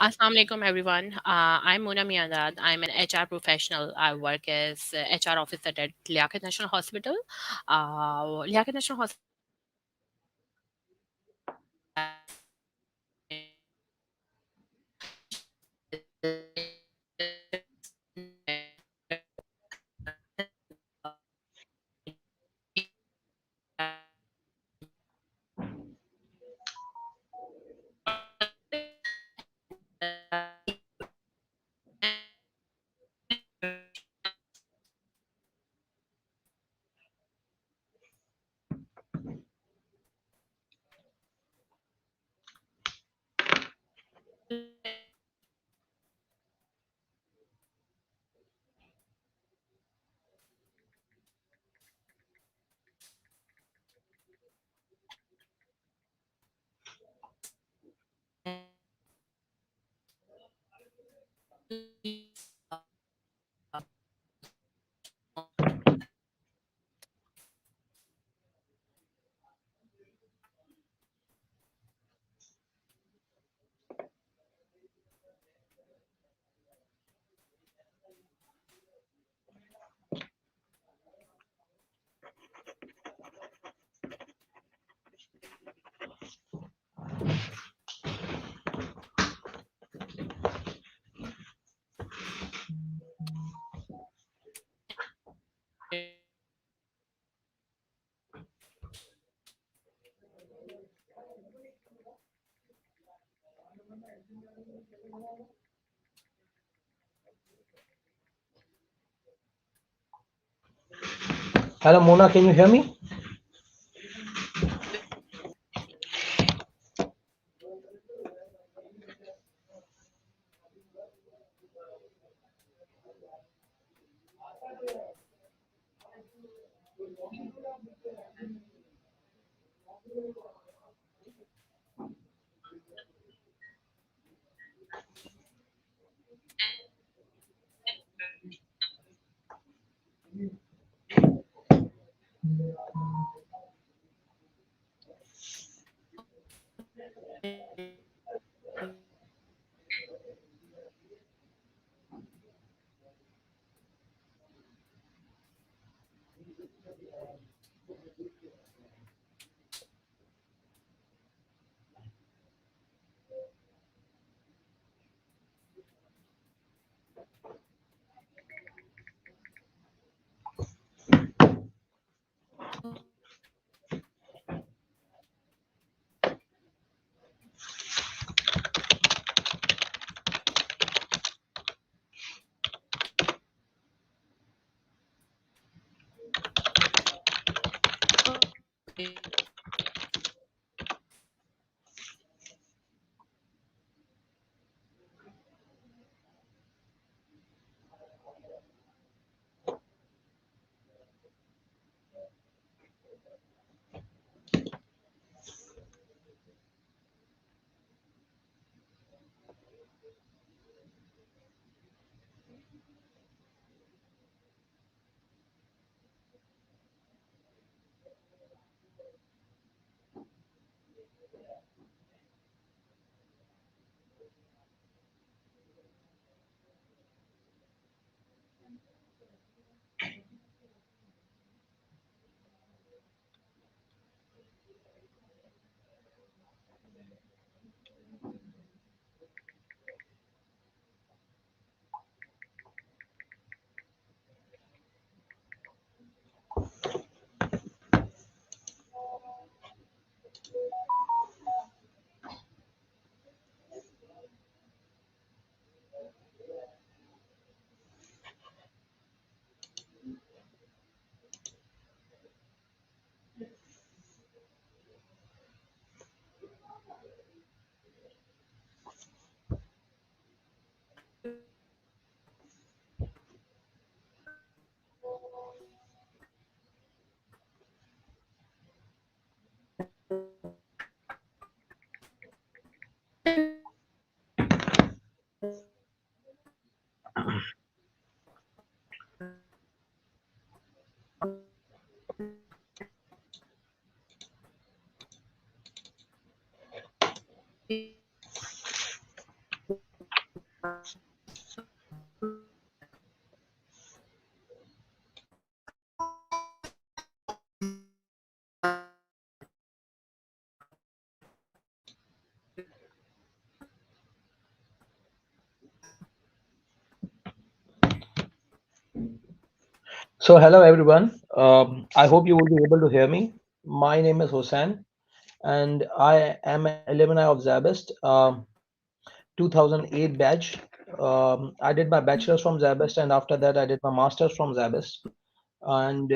Assalamu alaikum, everyone. I'm Miyandad. I'm an HR professional. I work as HR officer at Liaquat National Hospital. Liaquat National Hospital Hello, Mona, can you hear me? So, hello everyone. I hope you will be able to hear me. My name is Hussain, and I am an alumni of SZABIST, 2008 batch. I did my bachelor's from SZABIST, and after that, I did my master's from SZABIST. And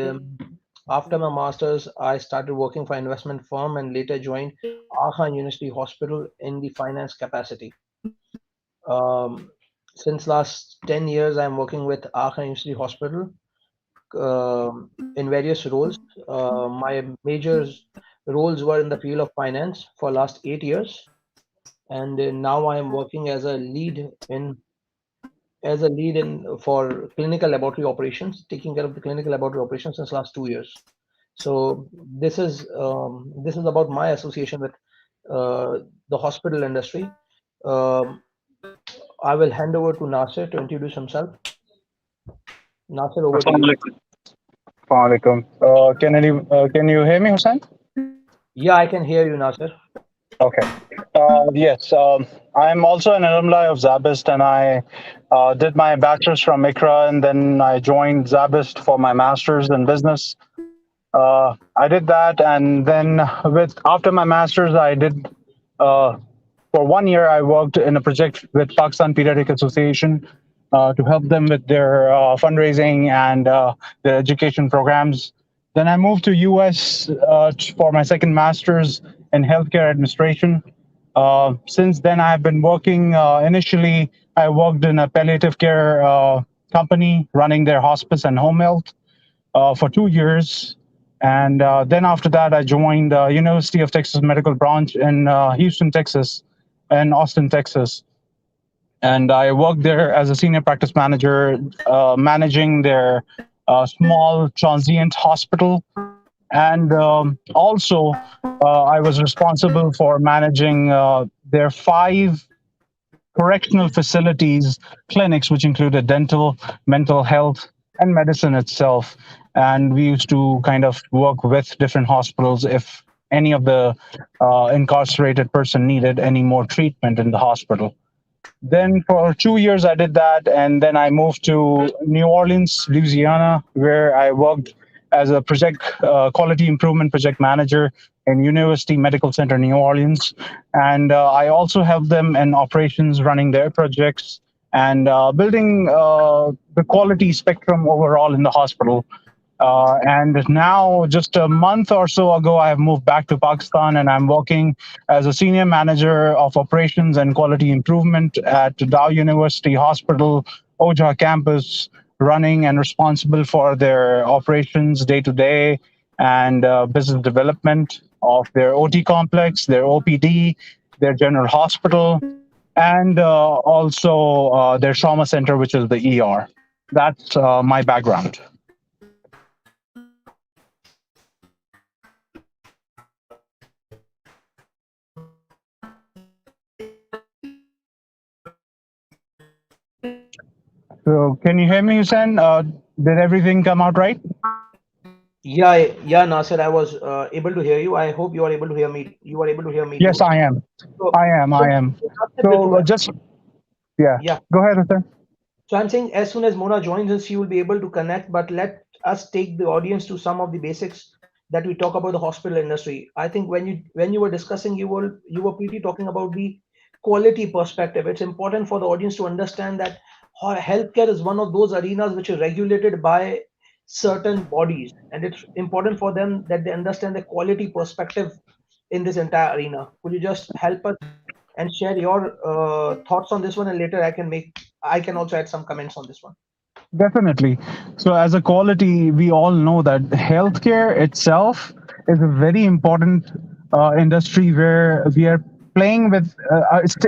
after my master's, I started working for investment firm, and later joined Khan University Hospital in the finance capacity. Um, since last 10 years, I'm working with Khan University Hospital in various roles. My major roles were in the field of finance for last 8 years, and now I am working as a lead in for clinical laboratory operations, taking care of the clinical laboratory operations since last 2 years. So this is about my association with the hospital industry. Um, I will hand over to Nasir to introduce himself. Nasir, over to you. Assalamualaikum. Assalamualaikum. Can you hear me, Hussain? Yeah, I can hear you, Nasir. Okay. Yes. I'm also an alumni of SZABIST, and I did my bachelor's from ICRA, and then I joined SZABIST for my master's in business. I did that, and then with after my master's, I did uh, for 1 year. I worked in a project with Pakistan Pediatric Association to help them with their fundraising and their education programs. Then I moved to US for my second master's in healthcare administration. Since then, I've been working. Initially, I worked in a palliative care company running their hospice and home health for 2 years. And then after that, I joined University of Texas Medical Branch in Houston, Texas, and Austin, Texas. And I worked there as a senior practice manager, managing their small transient hospital. And also, I was responsible for managing their 5 correctional facilities, clinics, which included dental, mental health, and medicine itself. And we used to kind of work with different hospitals if any of the incarcerated person needed any more treatment in the hospital. Then for 2 years, I did that. And then I moved to New Orleans, Louisiana, where I worked as a project quality improvement project manager in University Medical Center, New Orleans. And I also helped them in operations, running their projects and building the quality spectrum overall in the hospital. And now, just a month or so ago, I have moved back to Pakistan, and I'm working as a senior manager of operations and quality improvement at Dow University Hospital, Ojha campus, running and responsible for their operations day to day and business development of their OT complex, their OPD, their general hospital, and also their trauma center, which is the ER. That's my background. So, can you hear me, Hussain? Did everything come out right? Yeah, Nasir, I was able to hear you. I hope you are able to hear me. You are able to hear me Yes, too. I am. So, I am. so I am. Nasir, So, just yeah. yeah. Go ahead, Hussain. So I'm saying as soon as Mona joins us, she will be able to connect. But let us take the audience to some of the basics that we talk about the hospital industry. I think when you were discussing, you were pretty talking about the quality perspective. It's important for the audience to understand that healthcare is one of those arenas which is regulated by certain bodies, and it's important for them that they understand the quality perspective in this entire arena. Could you just help us and share your thoughts on this one, and later I can also add some comments on this one. Definitely. So, as a quality, we all know that healthcare itself is a very important industry where we are playing with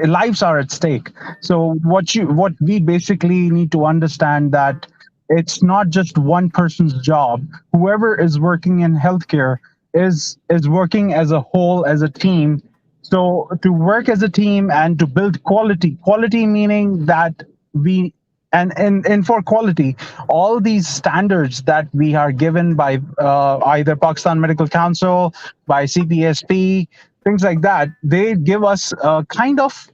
lives are at stake. So, what we basically need to understand that it's not just one person's job. Whoever is working in healthcare is working as a whole, as a team, So to work as a team and to build quality meaning that we and for quality, all these standards that we are given by either Pakistan Medical Council, by CPSP, things like that, they give us a kind of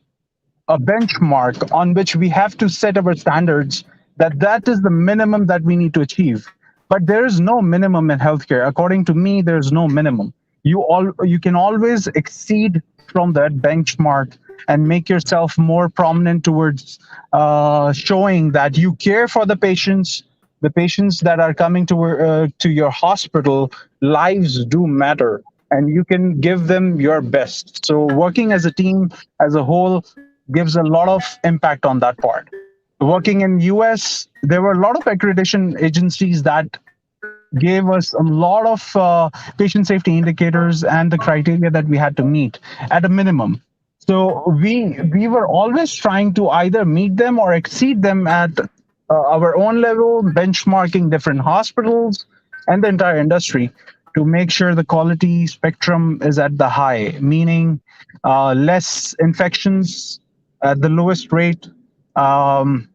a benchmark on which we have to set our standards, that is the minimum that we need to achieve. But there is no minimum in healthcare. According to me, there's no minimum. You can always exceed from that benchmark and make yourself more prominent towards showing that you care for the patients that are coming to your hospital. Lives do matter, and you can give them your best. So working as a team, as a whole, gives a lot of impact on that part. Working in US, there were a lot of accreditation agencies that gave us a lot of patient safety indicators and the criteria that we had to meet at a minimum. So we were always trying to either meet them or exceed them at our own level, benchmarking different hospitals and the entire industry to make sure the quality spectrum is at the high, meaning less infections at the lowest rate, um,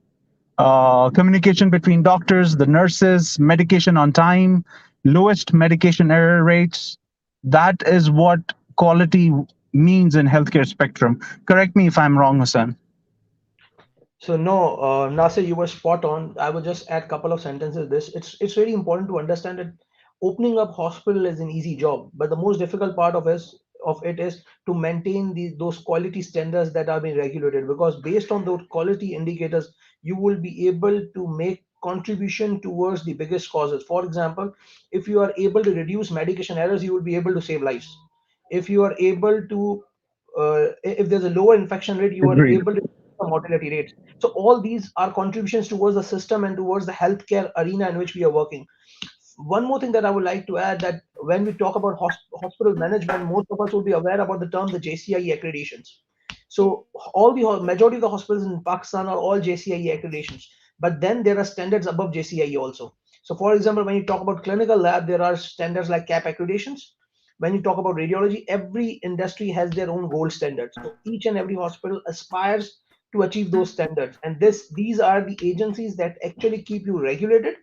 communication between doctors, the nurses, medication on time, lowest medication error rates. That is what quality means in healthcare spectrum. Correct me if I'm wrong, Hussain. So no, Nasir, you were spot on. I will just add a couple of sentences. This it's really important to understand that opening up hospital is an easy job, but the most difficult part of it is to maintain those quality standards that are being regulated. Because based on those quality indicators, you will be able to make contribution towards the biggest causes. For example, if you are able to reduce medication errors, you will be able to save lives. If you are able to if there's a lower infection rate, you are Agreed. able to reduce the mortality rates. So all these are contributions towards the system and towards the healthcare arena in which we are working. One more thing that I would like to add, that when we talk about hospital management, most of us will be aware about the term the JCIE accreditations. So all the majority of the hospitals in Pakistan are all JCIE accreditations, but then there are standards above JCIE also. So for example, when you talk about clinical lab, there are standards like CAP accreditations. When you talk about radiology, every industry has their own gold standards. So each and every hospital aspires to achieve those standards, and these are the agencies that actually keep you regulated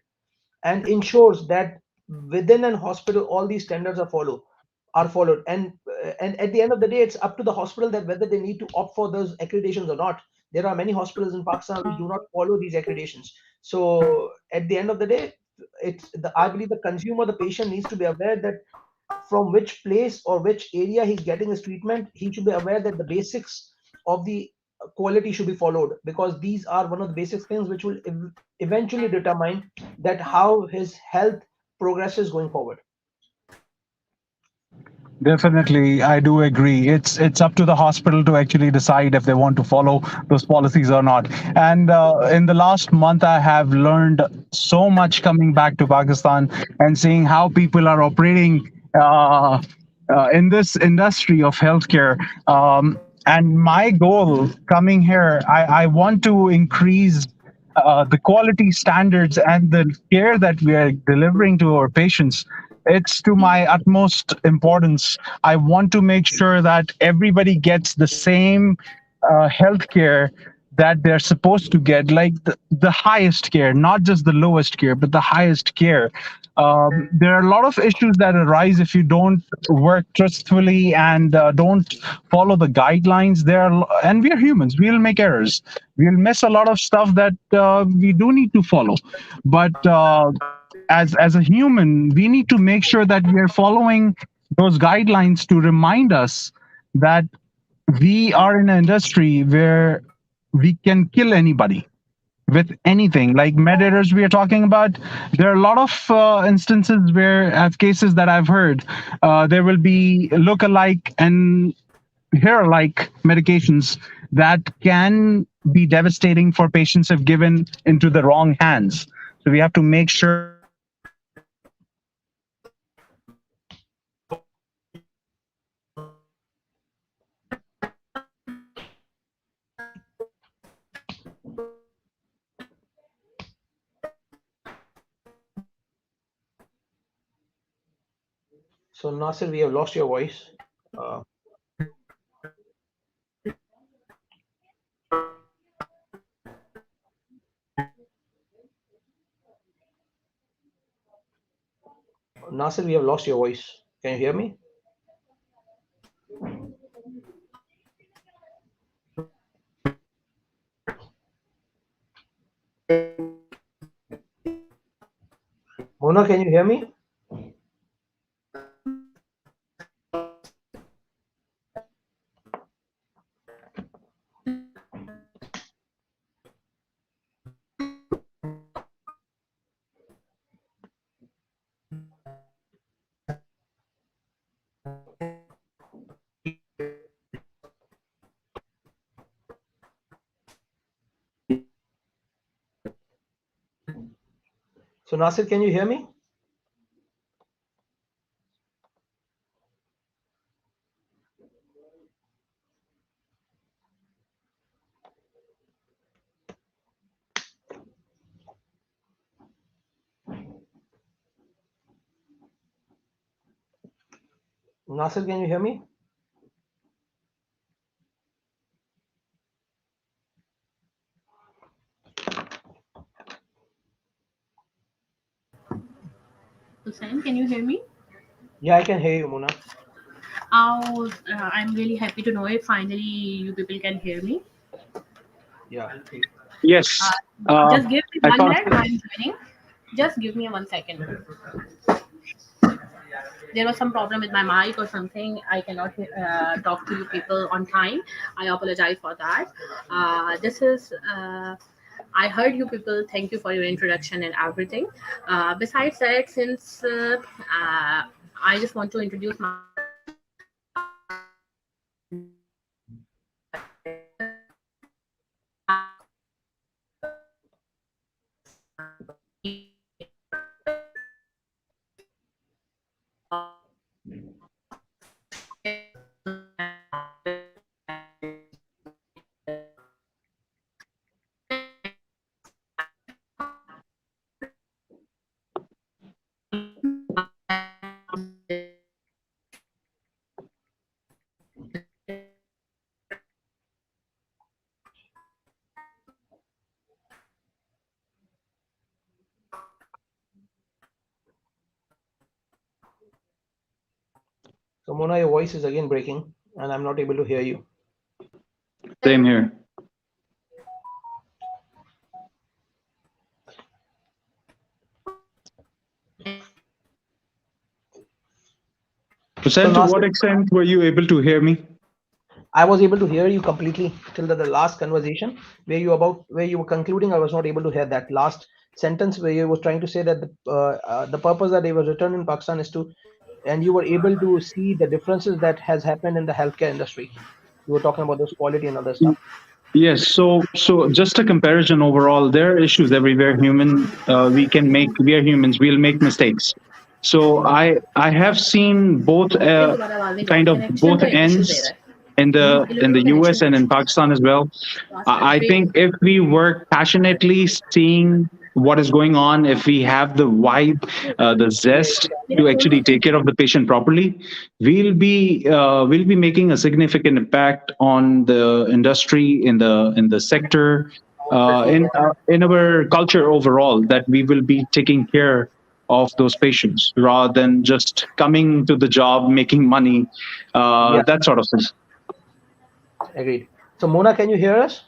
and ensures that within an hospital all these standards are followed. And at the end of the day, it's up to the hospital that whether they need to opt for those accreditations or not. There are many hospitals in Pakistan which do not follow these accreditations. So at the end of the day, I believe the consumer, the patient, needs to be aware that from which place or which area he's getting his treatment, he should be aware that the basics of the quality should be followed, because these are one of the basic things which will eventually determine that how his health progresses going forward. Definitely, I do agree. It's up to the hospital to actually decide if they want to follow those policies or not. And in the last month, I have learned so much coming back to Pakistan and seeing how people are operating in this industry of healthcare. And my goal coming here, I want to increase the quality standards and the care that we are delivering to our patients. It's to my utmost importance. I want to make sure that everybody gets the same health care that they're supposed to get, like the highest care, not just the lowest care, but the highest care. There are a lot of issues that arise if you don't work trustfully and don't follow the guidelines. And we're humans. We'll make errors. We'll miss a lot of stuff that we do need to follow. But as a human, we need to make sure that we are following those guidelines to remind us that we are in an industry where we can kill anybody with anything. Like meditators we are talking about, there are a lot of instances where, as cases that I've heard, there will be look-alike and hair-alike medications that can be devastating for patients if given into the wrong hands. So we have to make sure that we are following So Nasir, we have lost your voice. uh, Nasir, we have lost your voice. Can you hear me? Mona, can you hear me? So Nasir, can you hear me? Nasir, can you hear me? Hussain, can you hear me? Yeah, I can hear you, Mona. Oh, I'm really happy to know it. Finally, you people can hear me. Yeah. Yes. Just give me I one thought. minute. I'm joining. Just give me 1 second. There was some problem with my mic or something. I cannot talk to you people on time. I apologize for that. This is. I heard you people. Thank you for your introduction and everything. Besides that, since I just want to introduce myself. So Mona, your voice is again breaking, and I'm not able to hear you. Same here. So Hussain, to what Nasir, extent were you able to hear me? I was able to hear you completely till the last conversation where you were concluding. I was not able to hear that last sentence where you were trying to say that the purpose that they were returned in Pakistan is to, and you were able to see the differences that has happened in the healthcare industry. You were talking about those quality and other stuff. Yes. So just a comparison overall. There are issues everywhere. We are humans. We'll make mistakes. So I have seen both फिर दोबारा आवाज नहीं जा kind रही of connection both का issue दे ends रहा है in the US connection and in Pakistan as well. I think if we work passionately, seeing what is going on, if we have the vibe, the zest to actually take care of the patient properly, we'll be making a significant impact on the industry in the sector, in our culture overall. That we will be taking care of those patients rather than just coming to the job, making money, Yeah, that sort of thing. agreed. So Mona, can you hear us?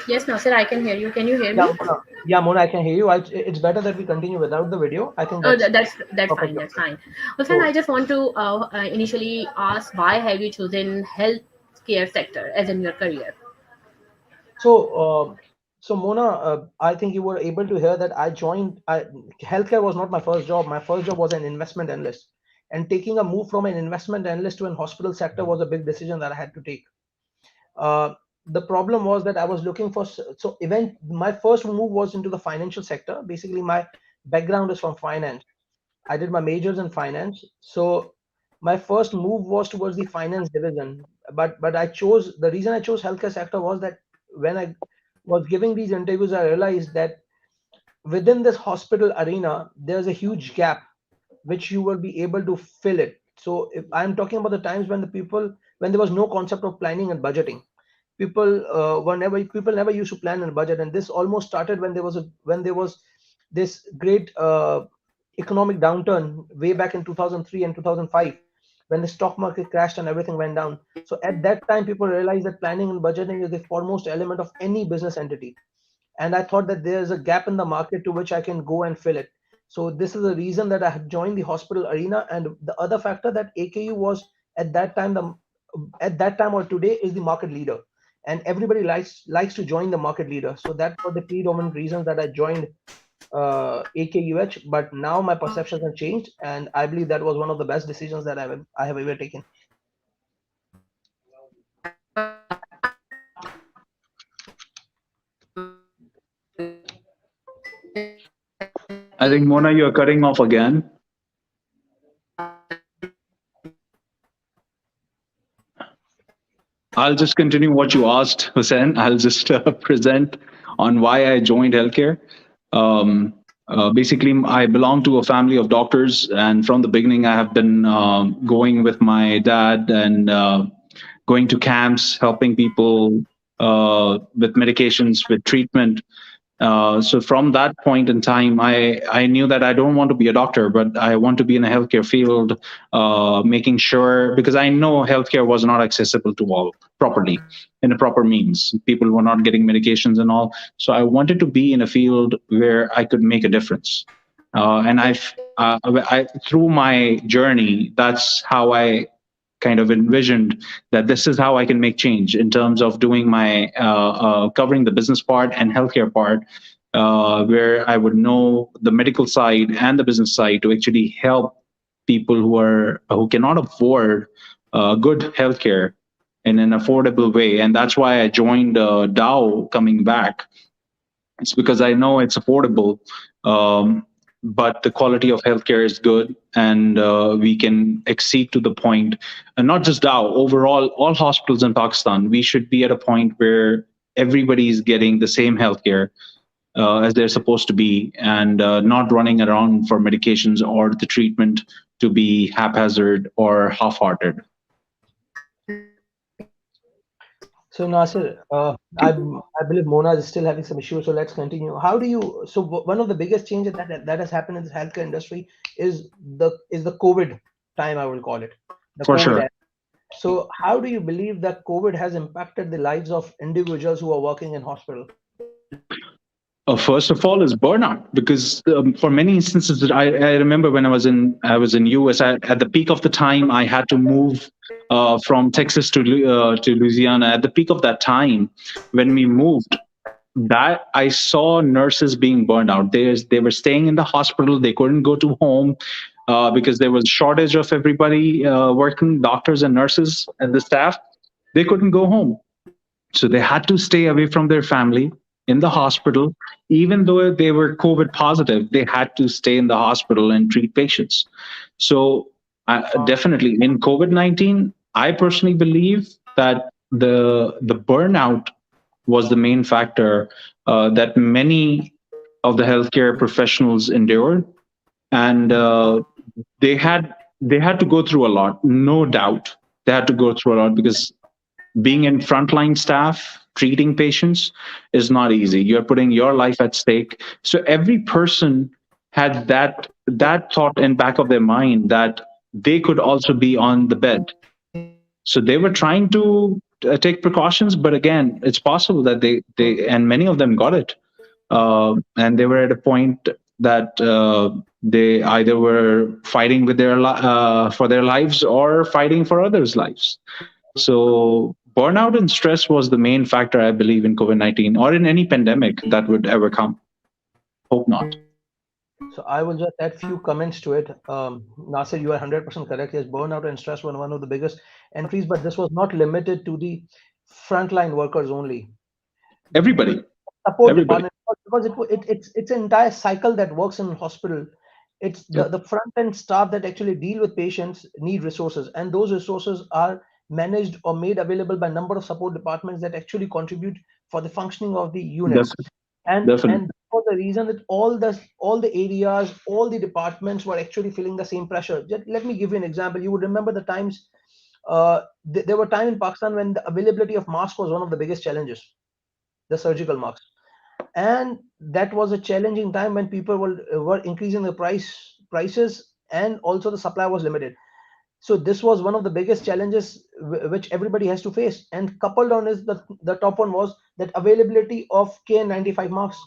yes Nasir I can hear you can you hear Yeah, me Mona. Yeah, Mona, I can hear you. It's better that we continue without the video. I think oh that's that's proper. fine Hussain So, I just want to initially ask why have you chosen healthcare sector as in your career so, so Mona, I think you were able to hear that I joined. Healthcare was not my first job. My first job was an investment analyst, and taking a move from an investment analyst to an hospital sector was a big decision that I had to take. Uh, the problem was that I was looking for my first move was into the financial sector. Basically, my background is from finance. I did my majors in finance, so my first move was towards the finance division. But I chose the reason I chose healthcare sector was that when I was giving these interviews, I realized that within this hospital arena, there's a huge gap which you will be able to fill it. So if I'm talking about the times when there was no concept of planning and budgeting, people never used to plan and budget, and this almost started when there was this great economic downturn way back in 2003 and 2005, when the stock market crashed and everything went down. So at that time, people realized that planning and budgeting is the foremost element of any business entity. And I thought that there's a gap in the market to which I can go and fill it. So this is the reason that I have joined the hospital arena. And the other factor that AKU was at that time, at that time or today, is the market leader, and everybody likes to join the market leader. So that were the predominant reasons that I joined AKUH. But now my perceptions have changed, and I believe that was one of the best decisions that I have ever taken. I think Mona, you're cutting off again. I'll just continue what you asked, Hussain. I'll just present on why I joined healthcare. Basically, I belong to a family of doctors, and from the beginning, I have been going with my dad and going to camps, helping people with medications, with treatment. So from that point in time, I knew that I don't want to be a doctor, but I want to be in a healthcare field, making sure, because I know healthcare was not accessible to all properly in a proper means. People were not getting medications and all. So I wanted to be in a field where I could make a difference. And through my journey, that's how I kind of envisioned that this is how I can make change in terms of doing my covering the business part and healthcare part, where I would know the medical side and the business side to actually help people who cannot afford good healthcare in an affordable way. And that's why I joined Dow coming back. It's because I know it's affordable. But the quality of healthcare is good, and we can exceed to the point, and not just Dow, overall, all hospitals in Pakistan, we should be at a point where everybody is getting the same healthcare as they're supposed to be, and not running around for medications or the treatment to be haphazard or half-hearted. So Nasir, I believe Mona is still having some issues, so let's continue. How do you? So one of the biggest changes that has happened in the healthcare industry is the COVID time, I will call it, the For COVID sure. era. So how do you believe that COVID has impacted the lives of individuals who are working in hospital? First of all, is burnout, because for many instances, I remember when I was in US, at the peak of the time, I had to move from Texas to Louisiana. At the peak of that time, when we moved, that I saw nurses being burned out. They were staying in the hospital. They couldn't go to home because there was shortage of everybody working, doctors and nurses and the staff. They couldn't go home. So they had to stay away from their family in the hospital. Even though they were COVID positive, they had to stay in the hospital and treat patients. So definitely in COVID-19, I personally believe that the burnout was the main factor that many of the healthcare professionals endured, and they had to go through a lot. No doubt, they had to go through a lot, because being in frontline staff treating patients is not easy. You're putting your life at stake. So every person had that thought in back of their mind that they could also be on the bed. So they were trying to take precautions, but again, it's possible that they and many of them got it, and they were at a point that they either were fighting with for their lives or fighting for others' lives. So burnout and stress was the main factor, I believe, in COVID-19 or in any pandemic that would ever come. Hope not. So I will just add few comments to it. Nasir, you are 100% correct. Yes, burnout and stress were one of the biggest entries, but this was not limited to the frontline workers only. Everybody. Support Everybody. department, because it's an entire cycle that works in hospital. It's the front end staff that actually deal with patients need resources, and those resources are managed or made available by number of support departments that actually contribute for the functioning of the unit. Definitely. And Definitely. for the reason that all the areas, all the departments were actually feeling the same pressure. Just let me give you an example. You would remember the times there were times in Pakistan when the availability of masks was one of the biggest challenges, the surgical masks. And that was a challenging time when people were increasing the price prices, and also the supply was limited. So this was one of the biggest challenges which everybody has to face. And coupled on is the top one was that availability of KN95 masks,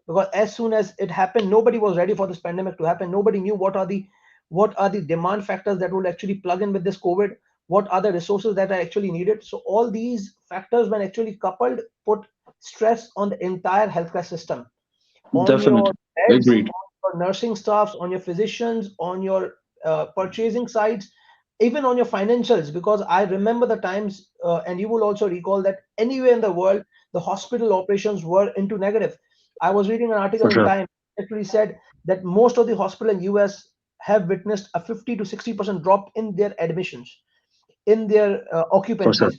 because as soon as it happened, nobody was ready for this pandemic to happen. Nobody knew what are the demand factors that would actually plug in with this COVID, what are the resources that are actually needed. So all these factors, when actually coupled, put stress on the entire healthcare system, on your Definitely. beds, Agreed. on your nursing staffs, on your physicians, on your purchasing sides, even on your financials. Because I remember the times, and you will also recall that anywhere in the world, the hospital operations were into negative. I was reading an article For in sure. Time actually said that most of the hospital in US have witnessed a 50 to 60% drop in their admissions, in their For sure. occupancies.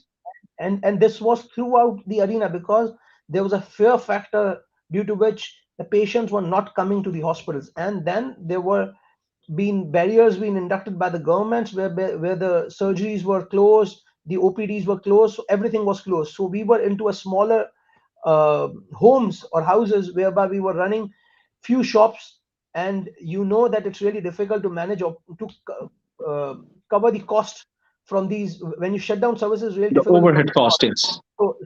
And this was throughout the arena, because there was a fear factor due to which the patients were not coming to the hospitals. And then there were been barriers being inducted by the governments, where the surgeries were closed, the OPDs were closed, so everything was closed. So we were into a smaller homes or houses whereby we were running few shops. And you know that it's really difficult to manage or to cover the cost from these. When you shut down services, it's really The difficult to cover overhead the cost. cost, yes.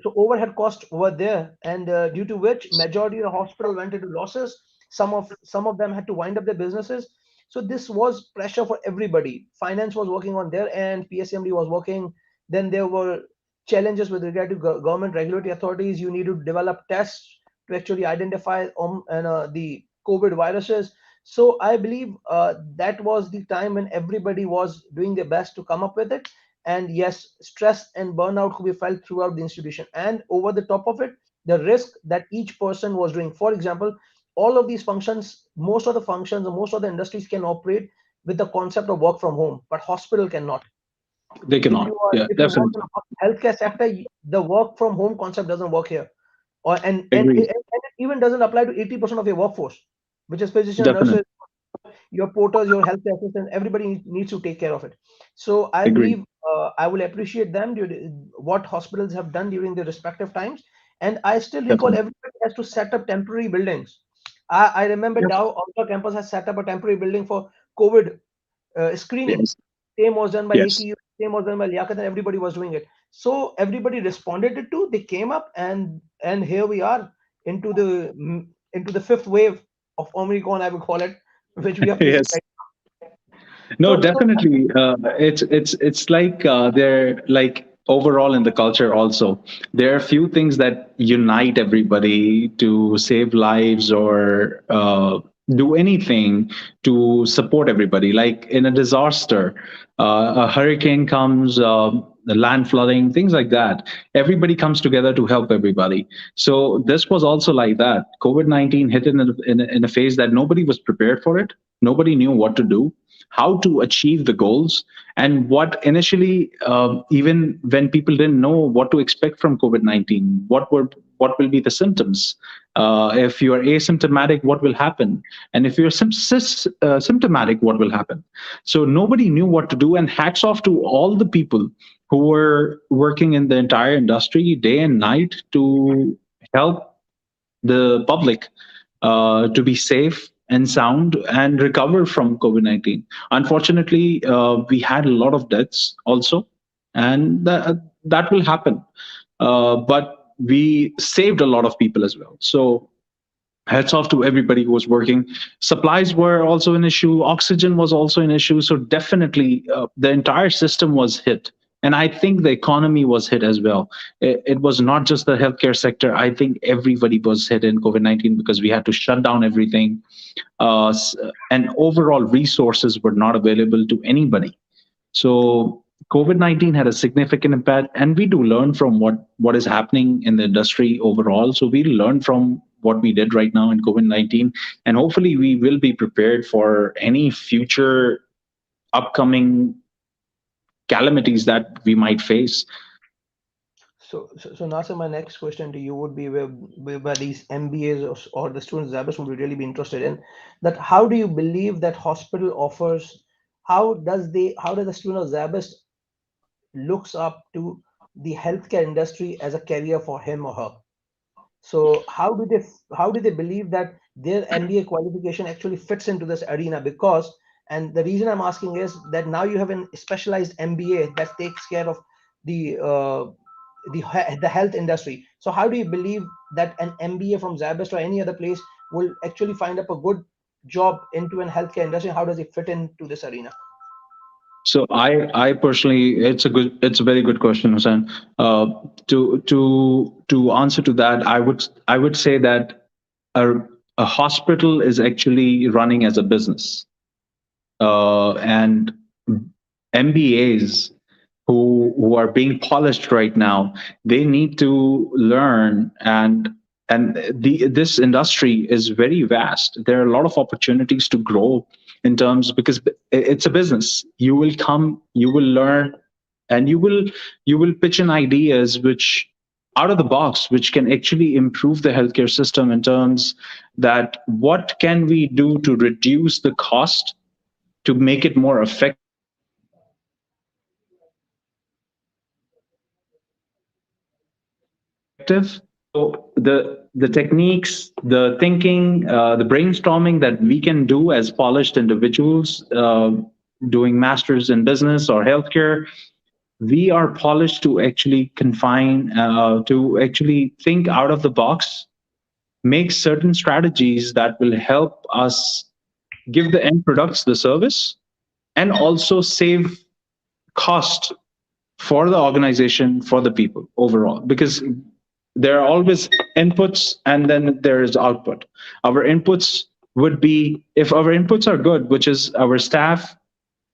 So overhead costs were there, and due to which majority of the hospital went into losses. Some of them had to wind up their businesses. So this was pressure for everybody. Finance was working on their end, PSMD was working. Then there were challenges with regard to government regulatory authorities. You need to develop tests to actually identify the COVID viruses. So I believe that was the time when everybody was doing their best to come up with it. And yes, stress and burnout could be felt throughout the institution. And over the top of it, the risk that each person was doing. For example, all of these functions, most of the functions or most of the industries can operate with the concept of work from home, but hospital cannot. They If cannot. you are Yeah, if you work in definitely. a healthcare sector, the work from home concept doesn't work here. Or Agreed. and it even doesn't apply to 80% of your workforce, which is physicians, Definitely. nurses, your porters, your healthcare assistants. Everybody needs to take care of it. So I Agreed. believe I will appreciate them what hospitals have done during their respective times. And I still recall Definitely. everybody has to set up temporary buildings. I remember Yep. Dow Alpha campus has set up a temporary building for COVID screening. Yes. Same was done by Yes. ATU, same was done by Liaquat, and everybody was doing it. So everybody responded it to. They came up, and here we are into the fifth wave of Omicron, I would call it, which we are facing Yes. right now. No, So definitely. It's like they're like overall in the culture also. There are few things that unite everybody to save lives or do anything to support everybody. Like in a disaster, a hurricane comes, the land flooding, things like that. Everybody comes together to help everybody. So this was also like that. COVID-19 hit in a phase that nobody was prepared for it. Nobody knew what to do, how to achieve the goals, and what initially, even when people didn't know what to expect from COVID-19, what will be the symptoms. If you are asymptomatic, what will happen? And if you're symptomatic, what will happen? So nobody knew what to do. And hats off to all the people who were working in the entire industry day and night to help the public to be safe and sound and recover from COVID-19. Unfortunately, we had a lot of deaths also, and that will happen. But we saved a lot of people as well. So hats off to everybody who was working. Supplies were also an issue. Oxygen was also an issue. So definitely, the entire system was hit. And I think the economy was hit as well. It was not just the healthcare sector. I think everybody was hit in COVID-19 because we had to shut down everything. And overall, resources were not available to anybody. So COVID-19 had a significant impact, and we do learn from what is happening in the industry overall. So we learn from what we did right now in COVID-19, and hopefully we will be prepared for any future upcoming calamities that we might face. so Nasir, my next question to you would be where these MBAs or the students ZABIST would really be interested in that. How do you believe that hospital offers? How does the student of ZABIST looks up to the healthcare industry as a career for him or her? So how do they believe that their MBA qualification actually fits into this arena. Because, and the reason I'm asking is that now you have a specialized MBA that takes care of the the health industry. So how do you believe that an MBA from SZABIST or any other place will actually find up a good job into an healthcare industry? How does it fit into this arena? So I personally, it's a very good question, Hussain. To answer to that, I would say that a, a hospital is actually running as a business, and MBAs who are being polished right now, they need to learn, and this industry is very vast. There are a lot of opportunities to grow in terms, because it's a business. You will come, you will learn, and you will pitch in ideas which out of the box, which can actually improve the healthcare system in terms that what can we do to reduce the cost, to make it more effective, to make it more efficient, so the techniques, the thinking, the brainstorming that we can do as polished individuals, doing masters in business or healthcare, we are polished to actually confine, to actually think out of the box, make certain strategies that will help us give the end products the service, and also save cost for the organization, for the people overall. Because there are always inputs and then there is output. Our inputs would be, if our inputs are good, which is our staff,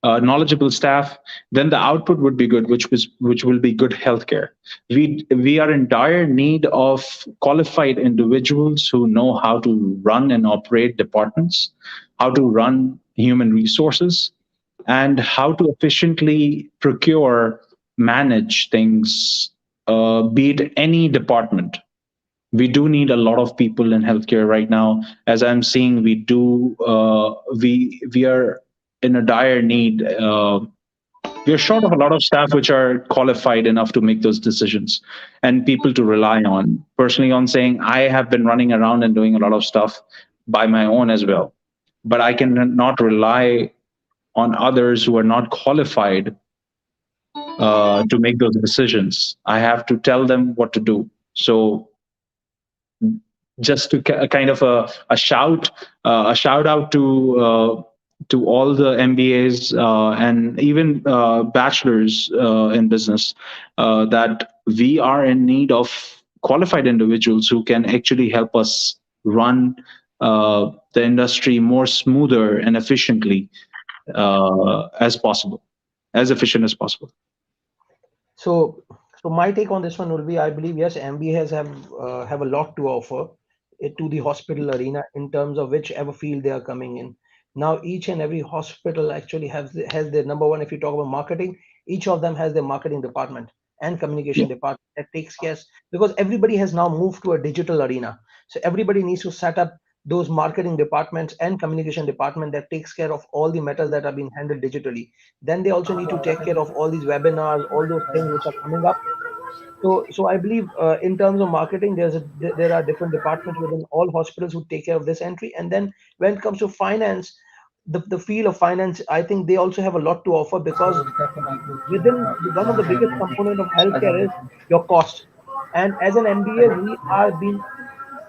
knowledgeable staff, then the output would be good, which will be good healthcare. We are in dire need of qualified individuals who know how to run and operate departments, how to run human resources, and how to efficiently procure, manage things, be it any department. We do need a lot of people in healthcare right now. As I'm seeing, we are in a dire need. We are short of a lot of staff which are qualified enough to make those decisions and people to rely on. Personally, on saying I have been running around and doing a lot of stuff by my own as well, but I can not rely on others who are not qualified to make those decisions. I have to tell them what to do. So just to kind of a shout out to all the MBAs and even bachelors in business, that we are in need of qualified individuals who can actually help us run the industry more smoother and efficiently as possible, as efficient as possible. So, so my take on this one will be, I believe, yes, MBAs have a lot to offer to the hospital arena in terms of whichever field they are coming in. Now, each and every hospital actually has their number one. If you talk about marketing, each of them has their marketing department and communication department that takes care, because everybody has now moved to a digital arena. So everybody needs to set up those marketing departments and communication department that takes care of all the matters that are being handled digitally. Then they also need to take care of all these webinars, all those things which are coming up. So I believe in terms of marketing, there are different departments within all hospitals who take care of this entry. And then when it comes to finance, the field of finance, I think they also have a lot to offer, because within one of the biggest component of healthcare is your cost. And as an MBA, we are being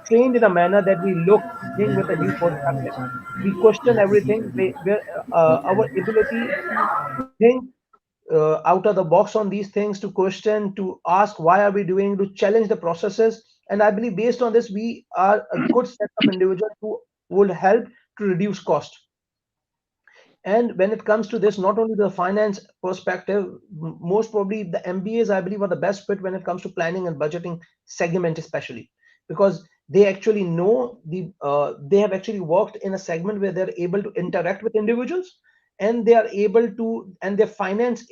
trained in a manner that we look thing with a new perspective. We question everything. Our ability to think out of the box on these things, to question, to ask why are we doing, to challenge the processes. And I believe based on this, we are a good set of individuals who will help to reduce cost. And when it comes to this, not only the finance perspective, most probably the MBAs, I believe, are the best fit when it comes to planning and budgeting segment, especially because they actually know they have actually worked in a segment where they're able to interact with individuals, and they are able to, and their finance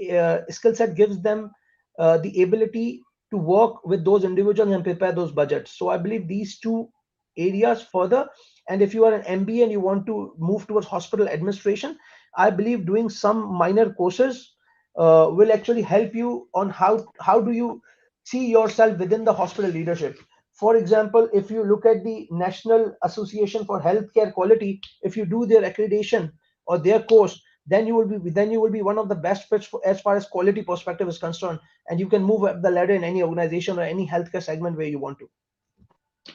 skill set gives them the ability to work with those individuals and prepare those budgets. So I believe these two areas further. And if you are an MBA and you want to move towards hospital administration, I believe doing some minor courses will actually help you on how do you see yourself within the hospital leadership. For example, if you look at the National Association for Healthcare Quality, if you do their accreditation or their course, then you will be one of the best fits as far as quality perspective is concerned, and you can move up the ladder in any organization or any healthcare segment where you want to.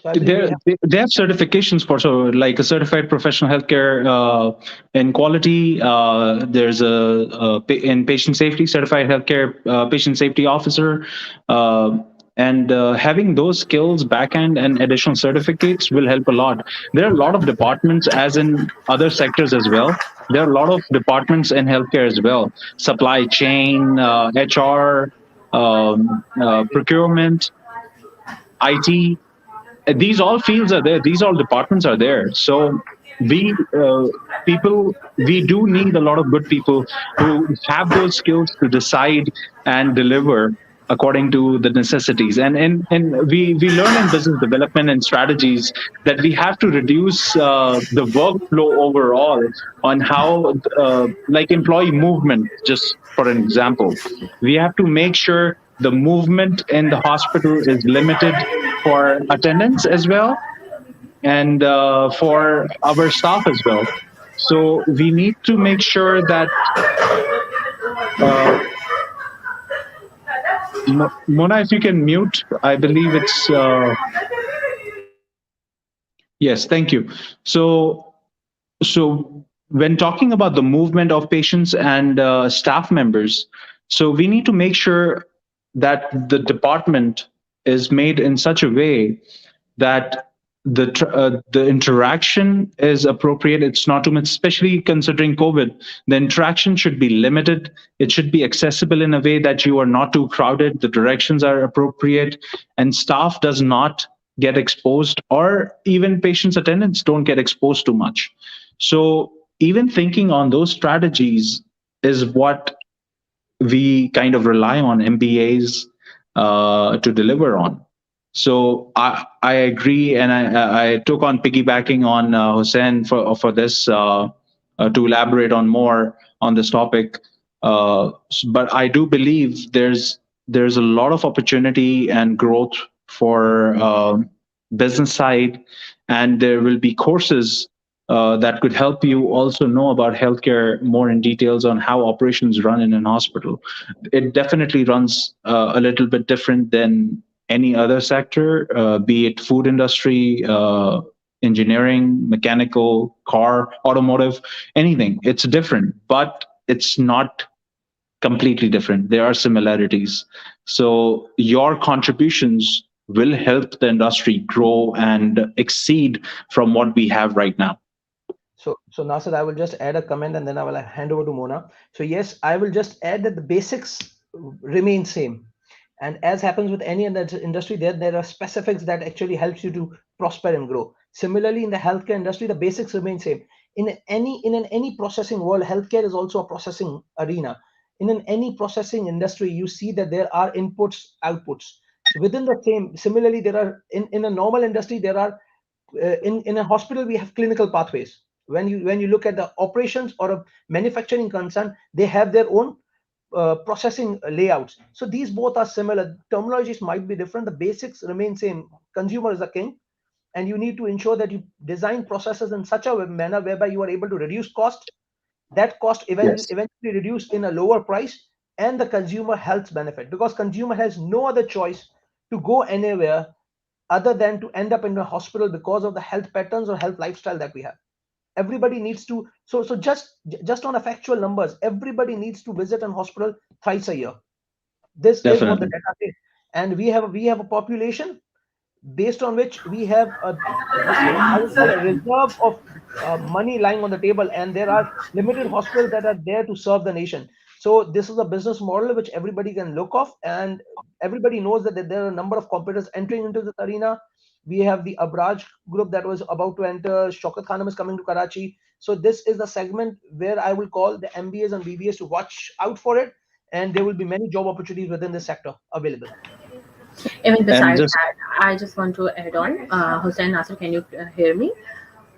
So I believe we There, have. they have certifications for, so like a certified professional healthcare in quality. There's in patient safety, certified healthcare patient safety officer. And having those skills, backend and additional certificates will help a lot. There are a lot of departments, as in other sectors as well. There are a lot of departments in healthcare as well: supply chain, HR, procurement, IT. These all fields are there, these all departments are there. So we people, we do need a lot of good people who have those skills to decide and deliver according to the necessities. And we learn in business development and strategies that we have to reduce the workflow overall on how like employee movement, just for an example. We have to make sure the movement in the hospital is limited for attendance as well, and for our staff as well. So we need to make sure that uh, Mona, if you can mute, I believe it's yes, thank you. So when talking about the movement of patients and staff members, so we need to make sure that the department is made in such a way that the interaction is appropriate. It's not too much, especially considering COVID. The interaction should be limited. It should be accessible in a way that you are not too crowded. The directions are appropriate, and staff does not get exposed, or even patients' attendants don't get exposed too much. So even thinking on those strategies is what we kind of rely on MBAs to deliver on. So I agree, and I took on piggybacking on Hussain for this to elaborate on more on this topic. But I do believe there's a lot of opportunity and growth for business side, and there will be courses that could help you also know about healthcare more in details on how operations run in an hospital. It definitely runs a little bit different than any other sector, be it food industry, engineering, mechanical, car, automotive, anything. It's different, but it's not completely different. There are similarities. So your contributions will help the industry grow and exceed from what we have right now. So Nasir, I will just add a comment and then I will hand over to Mona. So yes, I will just add that the basics remain same. And as happens with any other industry, there are specifics that actually helps you to prosper and grow. Similarly, in the healthcare industry, the basics remain same. In any processing world, healthcare is also a processing arena. In any processing industry, you see that there are inputs, outputs. So within the same, similarly, there are in a normal industry, there are in a hospital, we have clinical pathways. When you look at the operations or a manufacturing concern, they have their own processing layouts. So these both are similar. Terminologies might be different. The basics remain same. Consumer is the king, and you need to ensure that you design processes in such a manner whereby you are able to reduce cost. That cost eventually reduced in a lower price, and the consumer health benefit, because consumer has no other choice to go anywhere other than to end up in a hospital because of the health patterns or health lifestyle that we have. Everybody needs to, so just on a factual numbers, everybody needs to visit an hospital thrice a year. This is what the Definitely. data says. And we have a population based on which we have I would call a reserve of money lying on the table, and there are limited hospitals that are there to serve the nation. So this is a business model which everybody can look off, and everybody knows that there are a number of competitors entering into this arena. We have the Abraj group that was about to enter. Shaukat Khanum is coming to Karachi. So this is the segment where I will call the MBAs and BBAs to watch out for it, and there will be many job opportunities within this sector available. Even And besides just that, I just want to add on. Hussain, Nasir, can you hear me?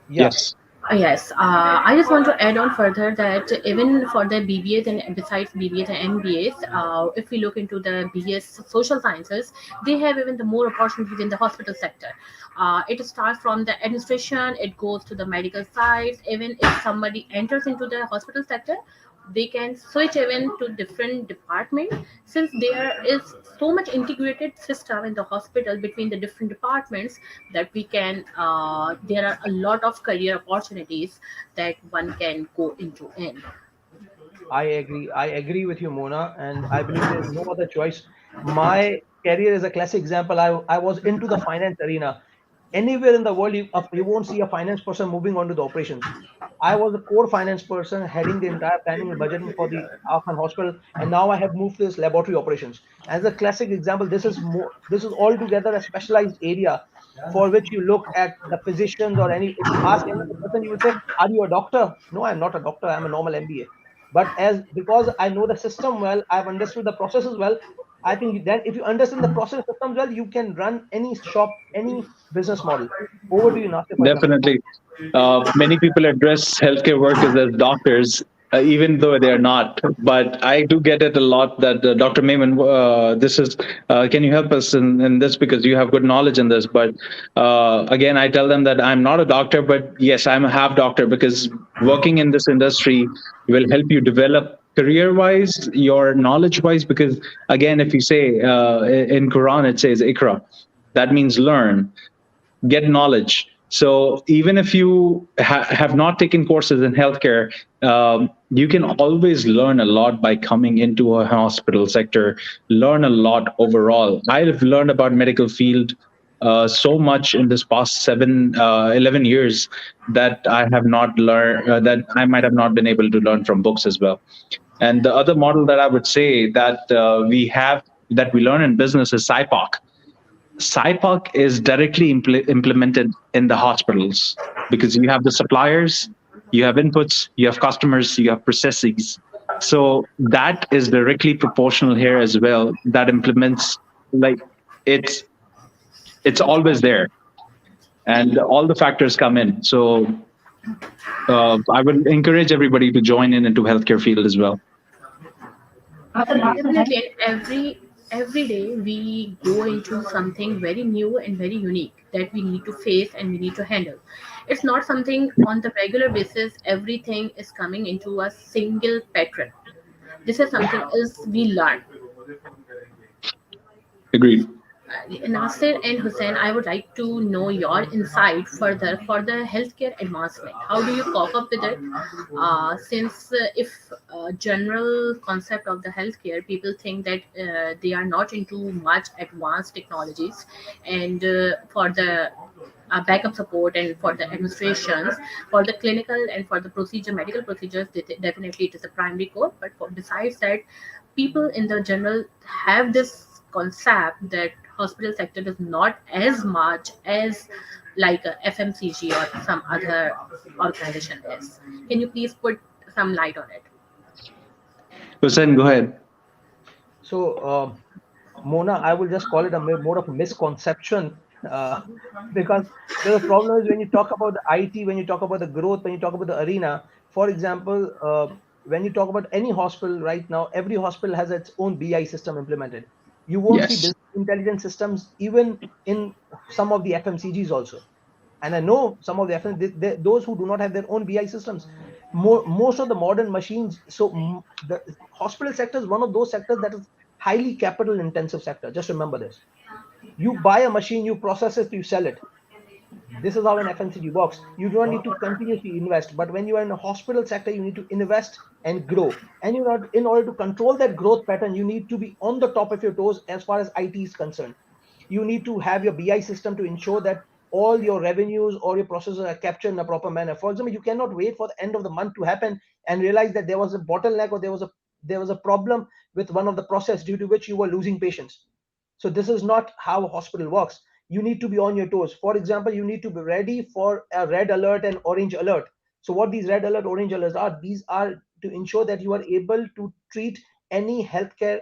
Yeah. yes, Yes, I just want to add on further that even for the BBAs and besides BBAs and MBAs, if we look into the BS social sciences, they have even the more opportunities in the hospital sector. It starts from the administration, it goes to the medical side. Even if somebody enters into the hospital sector, they can switch even to different department, since there is so much integrated system in the hospital between the different departments, that we can there are a lot of career opportunities that one can go into in. I agree. I agree with you, Mona, and I believe there's no other choice. My career is a classic example. I was into the finance arena. Anywhere in the world, you won't see a finance person moving on to the operations. I was a core finance person heading the entire planning and budgeting for the Afghan hospital, and now I have moved to this laboratory operations. As a classic example, this is altogether a specialized area for which you look at the physicians or any. If you ask any other person, you will say, "Are you a doctor?" No, I'm not a doctor. I'm a normal MBA. But as because I know the system well, I've understood the processes well. I think then if you understand the process systems well, you can run any shop, any business model. Over to you, Nasir, for your comment. Definitely. Many people address healthcare workers as doctors, even though they are not. But I do get it a lot that Dr. Memon, this is, can you help us in this because you have good knowledge in this? But again, I tell them that I'm not a doctor, but yes, I'm a half doctor because working in this industry will help you develop career wise, your knowledge wise. Because again, if you say in Quran, it says Ikra, that means learn, get knowledge. So even if you have not taken courses in healthcare, you can always learn a lot by coming into a hospital sector, learn a lot overall. I've learned about medical field so much in this past 11 years that I have not learned, that I might have not been able to learn from books as well. And the other model that I would say that that we learn in business is SIPOC. SIPOC is directly implemented in the hospitals because you have the suppliers, you have inputs, you have customers, you have processes. So that is directly proportional here as well. That implements like it's it's always there, and all the factors come in. So I would encourage everybody to join in into healthcare field as well. Definitely, and every day we go into something very new and very unique that we need to face and we need to handle. It's not something on the regular basis. Everything is coming into a single pattern. This is something else we learn. Agreed. Nasir and Hussein, I would like to know your insight further for the healthcare advancement. How do you cope up with it? Since if general concept of the healthcare, people think that they are not into much advanced technologies, and for the backup support and for the administrations, for the clinical and for the medical procedures, definitely it is a primary core. But besides that, people in the general have this concept that hospital sector is not as much as like a FMCG or some other organization is. Can you please put some light on it? Hussein, go ahead. So, Mona, I will just call it more of a misconception uh, because the problem is when you talk about the IT, when you talk about the growth, when you talk about the arena. For example, when you talk about any hospital right now, every hospital has its own BI system implemented. You won't see Yes. business intelligence systems even in some of the FMCGs also. And I know some of the those who do not have their own BI systems. Most of the modern machines. So the hospital sector is one of those sectors that is highly capital intensive sector. Just remember this. You buy a machine, you process it, you sell it. This is how an FMCG works. You don't need to continuously invest, but when you are in a hospital sector, you need to invest and grow. And in order to control that growth pattern, you need to be on the top of your toes as far as IT is concerned. You need to have your BI system to ensure that all your revenues or your processes are captured in a proper manner. For example, you cannot wait for the end of the month to happen and realize that there was a bottleneck or there was a problem with one of the process due to which you were losing patients. So this is not how a hospital works. You need to be on your toes. For example, you need to be ready for a red alert and orange alert. So what these red alert, orange alerts are, these are to ensure that you are able to treat any healthcare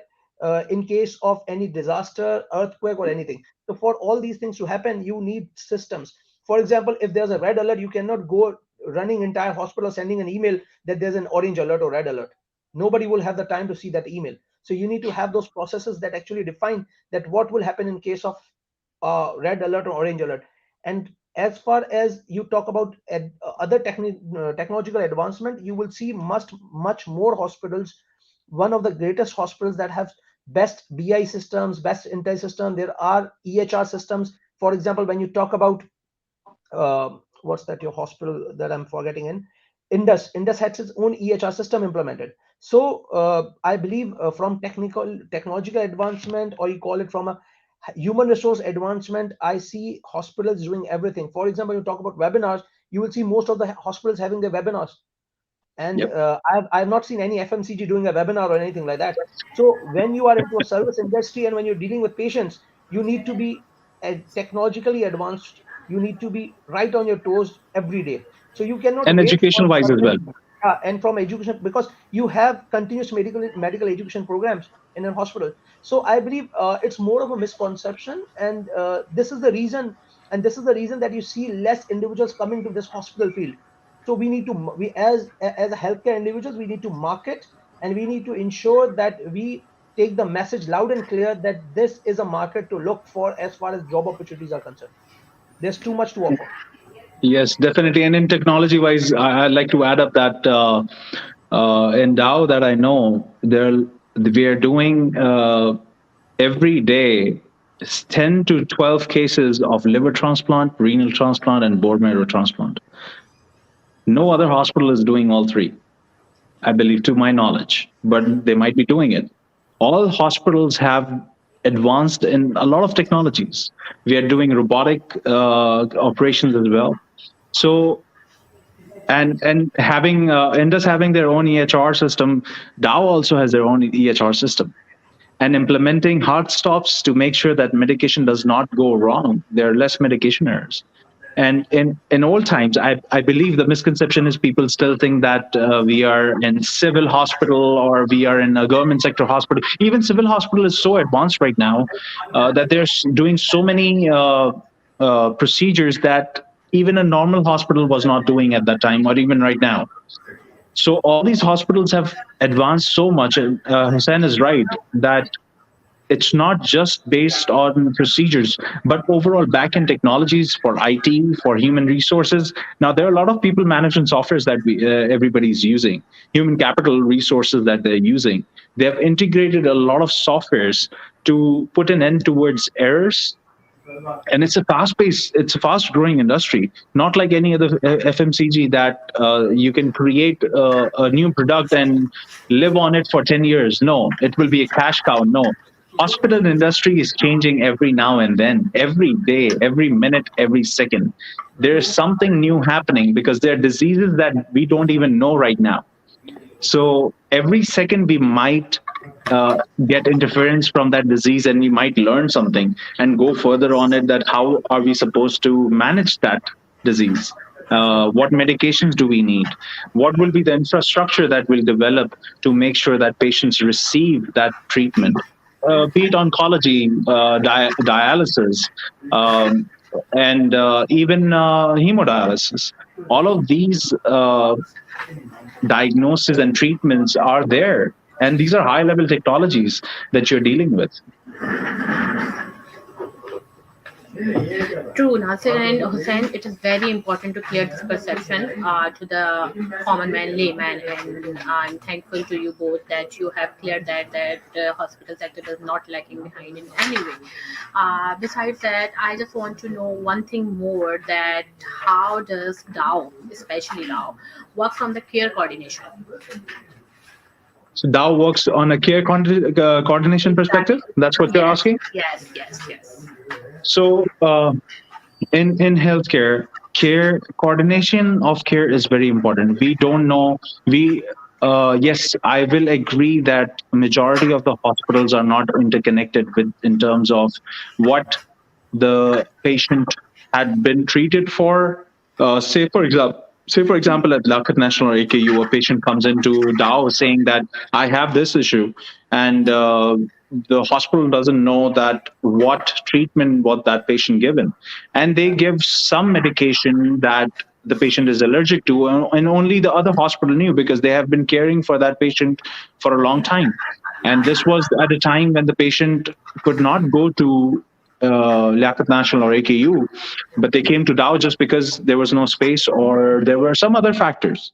in case of any disaster, earthquake, or anything. So for all these things to happen, you need systems. For example, if there's a red alert, you cannot go running entire hospital sending an email that there's an orange alert or red alert. Nobody will have the time to see that email. So you need to have those processes that actually define that what will happen in case of red alert or orange alert. And as far as you talk about other technological advancement, you will see much more hospitals. One of the greatest hospitals that have best BI systems, best Intel system, there are EHR systems. For example, when you talk about what's that your hospital that I'm forgetting in Indus has its own EHR system implemented. So I believe from technological advancement, or you call it from a human resource advancement, I see hospitals doing everything. For example, you talk about webinars, you will see most of the hospitals having their webinars. And Yep. I've not seen any FMCG doing a webinar or anything like that. So when you are into a service industry and when you're dealing with patients, you need to be technologically advanced. You need to be right on your toes every day. So you cannot And wait for educational wise as well. certain, and from education, because you have continuous medical education programs in a hospital. So I believe it's more of a misconception, and this is the reason, that you see less individuals coming to this hospital field. So we need to, we as a healthcare individuals, we need to market, and we need to ensure that we take the message loud and clear that this is a market to look for as far as job opportunities are concerned. There's too much to offer. Yes, definitely. And in technology wise, I'd like to add up that in Dow that I know, we are doing every day 10 to 12 cases of liver transplant, renal transplant, and bone marrow transplant. No other hospital is doing all three, I believe, to my knowledge, but they might be doing it. All hospitals have advanced in a lot of technologies. We are doing robotic operations as well. So, and having Indus having their own EHR system, Dow also has their own EHR system, and implementing hard stops to make sure that medication does not go wrong. There are less medication errors. And in old times, I believe the misconception is people still think that we are in civil hospital or we are in a government sector hospital. Even civil hospital is so advanced right now that they're doing so many procedures that even a normal hospital was not doing at that time, or even right now. So all these hospitals have advanced so much. And Hussain is right that it's not just based on procedures, but overall back-end technologies for IT, for human resources. Now, there are a lot of people management softwares that everybody's using, human capital resources that they're using. They have integrated a lot of softwares to put an end towards errors. And it's a fast-growing industry, not like any other FMCG that you can create a new product and live on it for 10 years. No, it will be a cash cow. No, hospital industry is changing every now and then, every day, every minute, every second. There's something new happening because there are diseases that we don't even know right now. So every second we might get interference from that disease, and we might learn something and go further on it, that how are we supposed to manage that disease. What medications do we need? What will be the infrastructure that will develop to make sure that patients receive that treatment? Be it oncology, dialysis, and even hemodialysis. All of these diagnoses and treatments are there. And these are high-level technologies that you're dealing with. True, Nasir and Hussain, it is very important to clear this perception to the common man, layman, and I'm thankful to you both that you have cleared that the hospital sector is not lagging behind in any way. Besides that, I just want to know one thing more, that how does Dow, especially Dow, work from the care coordination? So Dow works on a care coordination perspective. That's what you're asking? Yes. So in healthcare, care coordination of care is very important. We don't know. Yes, I will agree that majority of the hospitals are not interconnected in terms of what the patient had been treated for. Say for example, at Liaquat National or AKU, a patient comes into Dow saying that I have this issue, and the hospital doesn't know that what treatment was that patient given, and they give some medication that the patient is allergic to, and only the other hospital knew because they have been caring for that patient for a long time. And this was at a time when the patient could not go to Liaquat National or AKU, but they came to Dow just because there was no space or there were some other factors.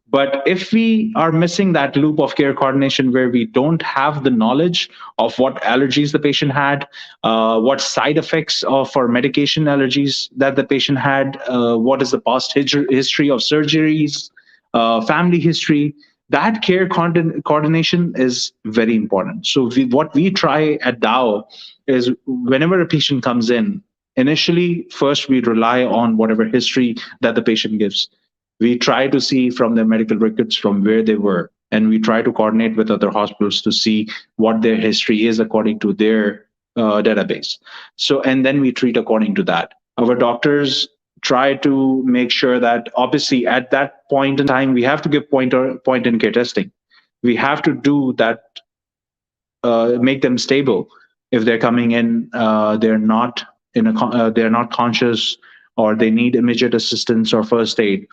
But if we are missing that loop of care coordination where we don't have the knowledge of what allergies the patient had, what side effects of or medication allergies that the patient had, what is the past history of surgeries, family history, that care coordination is very important. So what we try at Dow is whenever a patient comes in, initially, first we rely on whatever history that the patient gives. We try to see from their medical records from where they were, and we try to coordinate with other hospitals to see what their history is according to their database. So, and then we treat according to that. Our doctors try to make sure that obviously at that point in time we have to give point in care testing. We have to do that, make them stable. If they're coming in, they're not they're not conscious, or they need immediate assistance or first aid.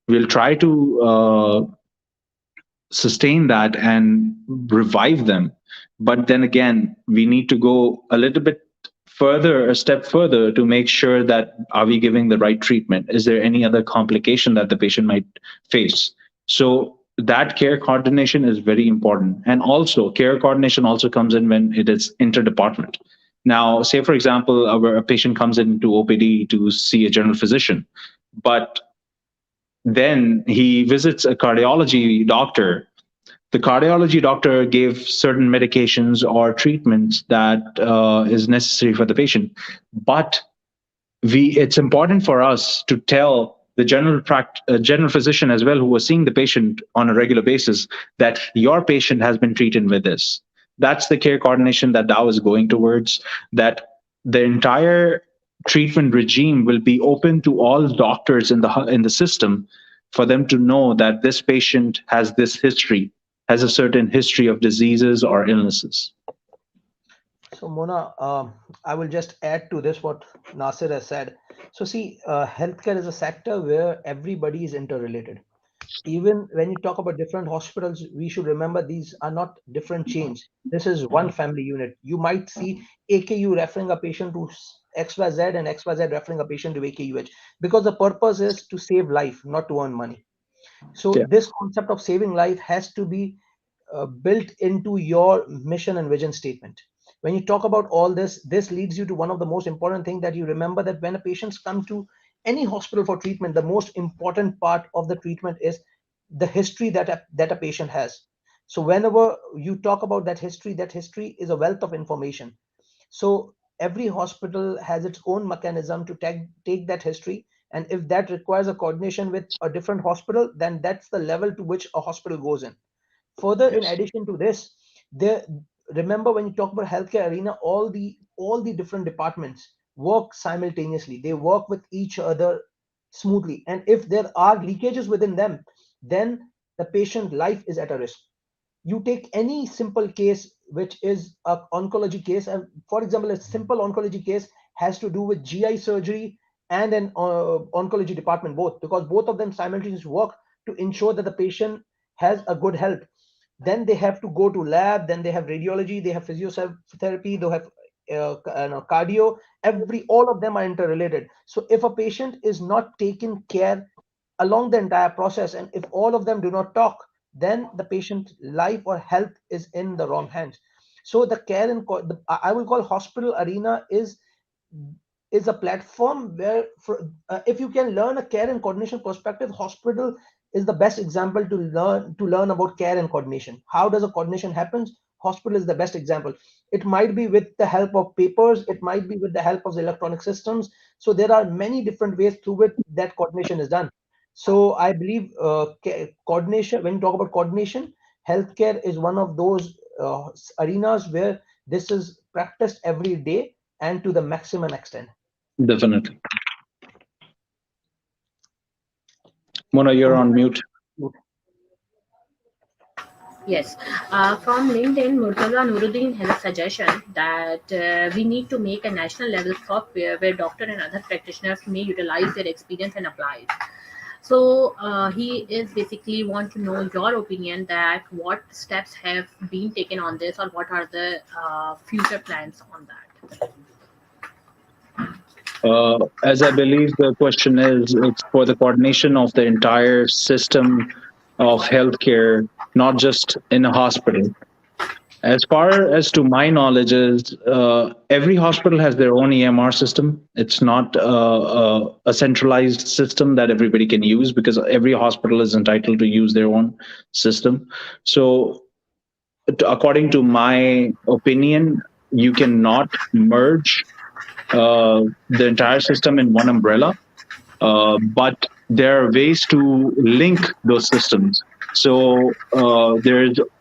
We'll try to sustain that and revive them. But then again, we need to go a little bit further, a step further, to make sure that are we giving the right treatment? Is there any other complication that the patient might face? So that care coordination is very important. And also care coordination also comes in when it is interdepartment. Now, say for example, a patient comes into OPD to see a general physician, but then he visits a cardiology doctor. The cardiology doctor gave certain medications or treatments that is necessary for the patient. But it's important for us to tell the general physician as well, who was seeing the patient on a regular basis, that your patient has been treated with this. That's the care coordination that Dow is going towards, that the entire treatment regime will be open to all doctors in the system, for them to know that this patient has this history, has a certain history of diseases or illnesses. So Mona, I will just add to this what Nasir has said. So see, healthcare is a sector where everybody is interrelated. Even when you talk about different hospitals, we should remember these are not different chains. This is one family unit. You might see AKU referring a patient to XYZ and XYZ referring a patient to AKUH, because the purpose is to save life, not to earn money. So Yeah. this concept of saving life has to be built into your mission and vision statement. When you talk about all this, this leads you to one of the most important things, that you remember that when a patients come to any hospital for treatment, the most important part of the treatment is the history that a patient has. So whenever you talk about that history is a wealth of information. So every hospital has its own mechanism to take that history, and if that requires a coordination with a different hospital, then that's the level to which a hospital goes in. Further, in Yes. addition to this, remember when you talk about healthcare arena, all the different departments work simultaneously. They work with each other smoothly, and if there are leakages within them, then the patient life is at a risk. You take any simple case which is a oncology case, and for example, a simple oncology case has to do with GI surgery and an oncology department, both, because both of them simultaneously work to ensure that the patient has a good health. Then they have to go to lab, then they have radiology, they have physiotherapy, they have cardio. All of them are interrelated. So if a patient is not taken care along the entire process, and if all of them do not talk, then the patient's life or health is in the wrong hands. So the care and I will call hospital arena is a platform where, if you can learn a care and coordination perspective, hospital is the best example to learn about care and coordination. How does a coordination happens? Hospital is the best example. It might be with the help of papers, it might be with the help of the electronic systems. So there are many different ways through which that coordination is done. So I believe coordination, when you talk about coordination, healthcare is one of those arenas where this is practiced every day and to the maximum extent. Definitely. Mona, So you're on mute. Yes. From LinkedIn, Murtaza Nuruddin has a suggestion that we need to make a national level software where doctor and other practitioners may utilize their experience and apply it. So he is basically want to know your opinion that what steps have been taken on this, or what are the future plans on that. As I believe the question is, it's for the coordination of the entire system of healthcare, not just in a hospital. As far as to my knowledge is, every hospital has their own EMR system. It's not a centralized system that everybody can use, because every hospital is entitled to use their own system. So, according to my opinion, you cannot merge the entire system in one umbrella, but there are ways to link those systems. So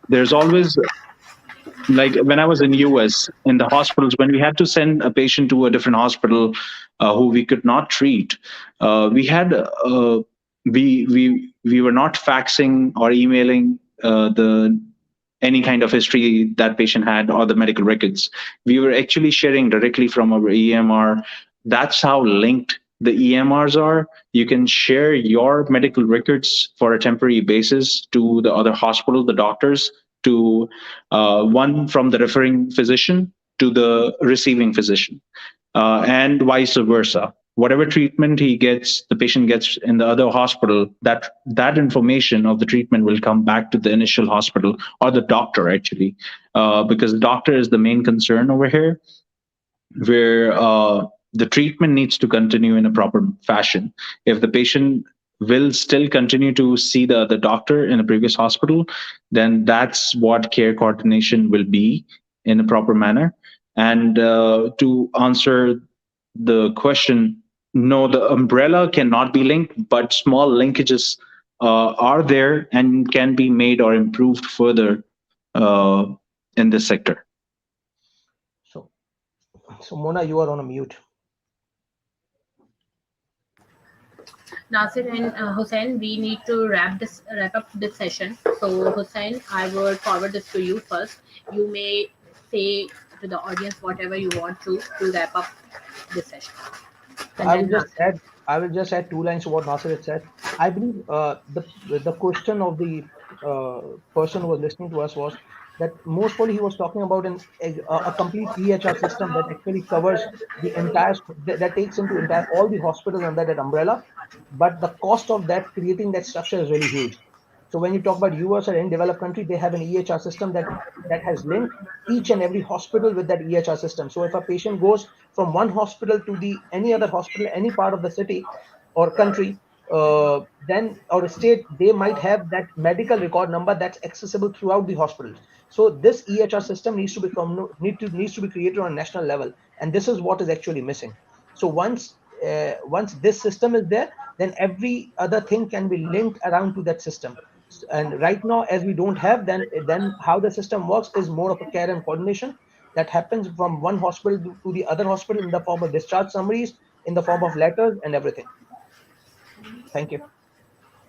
there's always, like when I was in US in the hospitals, when we had to send a patient to a different hospital who we could not treat, we had we were not faxing or emailing the any kind of history that patient had or the medical records. We were actually sharing directly from our EMR. That's how linked the EMRs are. You can share your medical records for a temporary basis to the other hospital, the doctors, to one from the referring physician to the receiving physician, and vice versa. Whatever treatment he gets, the patient gets in the other hospital, that information of the treatment will come back to the initial hospital or the doctor, actually, because the doctor is the main concern over here, where the treatment needs to continue in a proper fashion. If the patient will still continue to see the doctor in a previous hospital, then that's what care coordination will be in a proper manner. And to answer the question, no, the umbrella cannot be linked, but small linkages are there and can be made or improved further uh, in this sector. So, so Mona, you are on a mute. Nasir and Hussain, we need to wrap up this session. So Hussain, I will forward this to you first. You may say to the audience whatever you want to wrap up this session. And I then will just Nasir. add. I will just add 2 lines to what Nasir had said. I believe the question of the person who was listening to us was that most probably he was talking about a complete EHR system that actually covers the entire that takes into entire all the hospitals under that umbrella. But the cost of that creating that structure is really huge. So when you talk about US or any developed country, they have an EHR system that has linked each and every hospital with that EHR system. So if a patient goes from one hospital to the any other hospital, any part of the city or country, then or state, they might have that medical record number that's accessible throughout the hospitals. So this EHR system needs to be created on a national level, and this is what is actually missing. So once this system is there, then every other thing can be linked around to that system. And right now, as we don't have, then how the system works is more of a care and coordination that happens from one hospital to the other hospital in the form of discharge summaries, in the form of letters and everything. Thank you.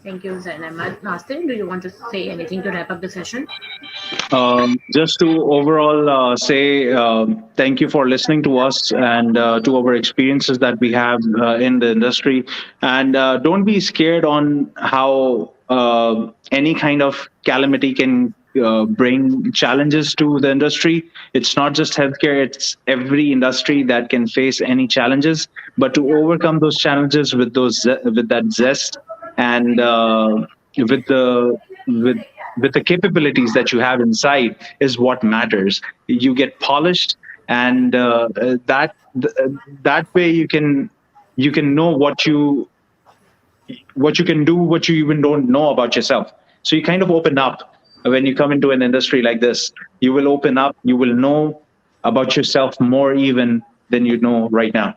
Thank you, Hussain. Ahmed. Nasir, do you want to say anything to wrap up the session? Just to overall say thank you for listening to us and to our experiences that we have in the industry. And don't be scared on how any kind of calamity can bring challenges to the industry. It's not just healthcare, it's every industry that can face any challenges. But to overcome those challenges with with that zest and with the with with the capabilities that you have inside is what matters. You get polished, and that way you can know what you can do, what you even don't know about yourself. So you kind of open up when you come into an industry like this. You will open up. You will know about yourself more even than you know right now.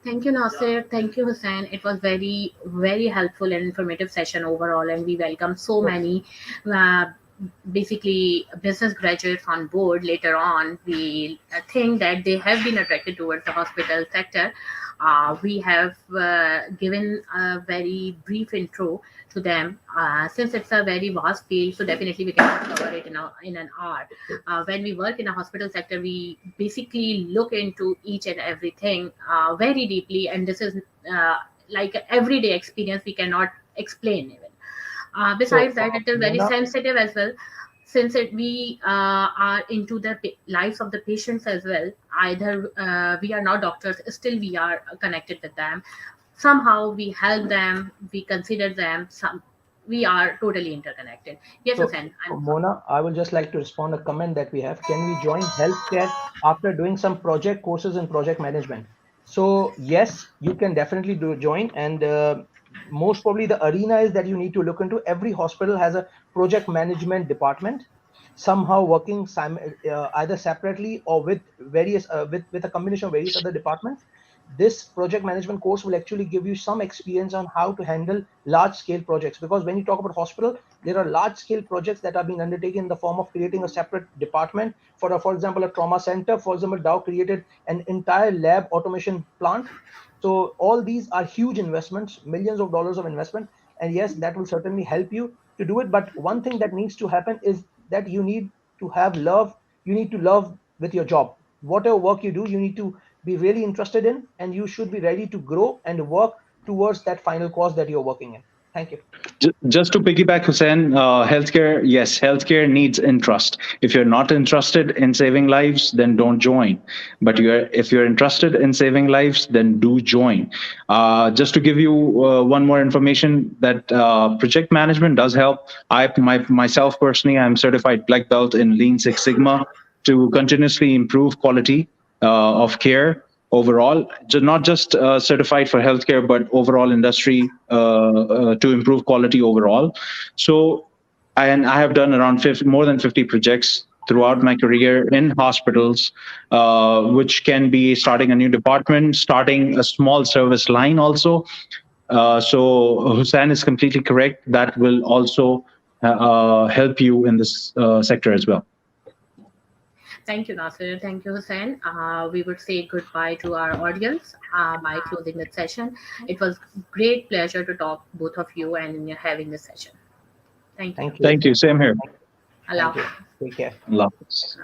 Thank you, Nasir. Thank you, Hussain. It was very, very helpful and informative session overall, and we welcome so many, uh, basically business graduates on board. Later on, we think that they have been attracted towards the hospital sector. We have given a very brief intro to them. Since it's a very vast field, so definitely we cannot cover it in an hour. When we work in a hospital sector, we basically look into each and everything very deeply, and this is like everyday experience we cannot explain even. So, Besides that, it is very Mona, sensitive as well, since we are into the lives of the patients as well. Either we are not doctors, still we are connected with them. Somehow we help them, we consider them. We are totally interconnected. Yes, so Hussain. Mona, I will just like to respond a comment that we have. Can we join healthcare after doing some project courses in project management? So yes, you can definitely join, and most probably the arena is that you need to look into. Every hospital has a project management department, somehow working either separately or with various with a combination of various other departments. This project management course will actually give you some experience on how to handle large scale projects, because when you talk about hospital, there are large scale projects that are being undertaken in the form of creating a separate department for example a trauma center. For example, Dow created an entire lab automation plant. So all these are huge investments, millions of dollars of investment, and yes, that will certainly help you to do it. But one thing that needs to happen is that you need to have love. You need to love with your job. Whatever work you do, you need to be really interested in, and you should be ready to grow and work towards that final cause that you're working in. Thank you. Just to piggyback, Hussain, healthcare, yes, healthcare needs interest. If you're not interested in saving lives, then don't join. But if you're interested in saving lives, then do join. Just to give you one more information, that project management does help. Myself personally, I'm certified black belt in Lean Six Sigma to continuously improve quality of care overall, not just certified for healthcare, but overall industry to improve quality overall. So, and I have done around more than 50 projects throughout my career in hospitals, which can be starting a new department, starting a small service line also. So Hussain is completely correct. That will also help you in this sector as well. Thank you, Nasir. Thank you, Hussain. We would say goodbye to our audience by closing the session. It was great pleasure to talk both of you and having this session. Thank you. Thank you. Thank you. Same here. Allah Thank you. Hafiz. Take care. Allah Hafiz.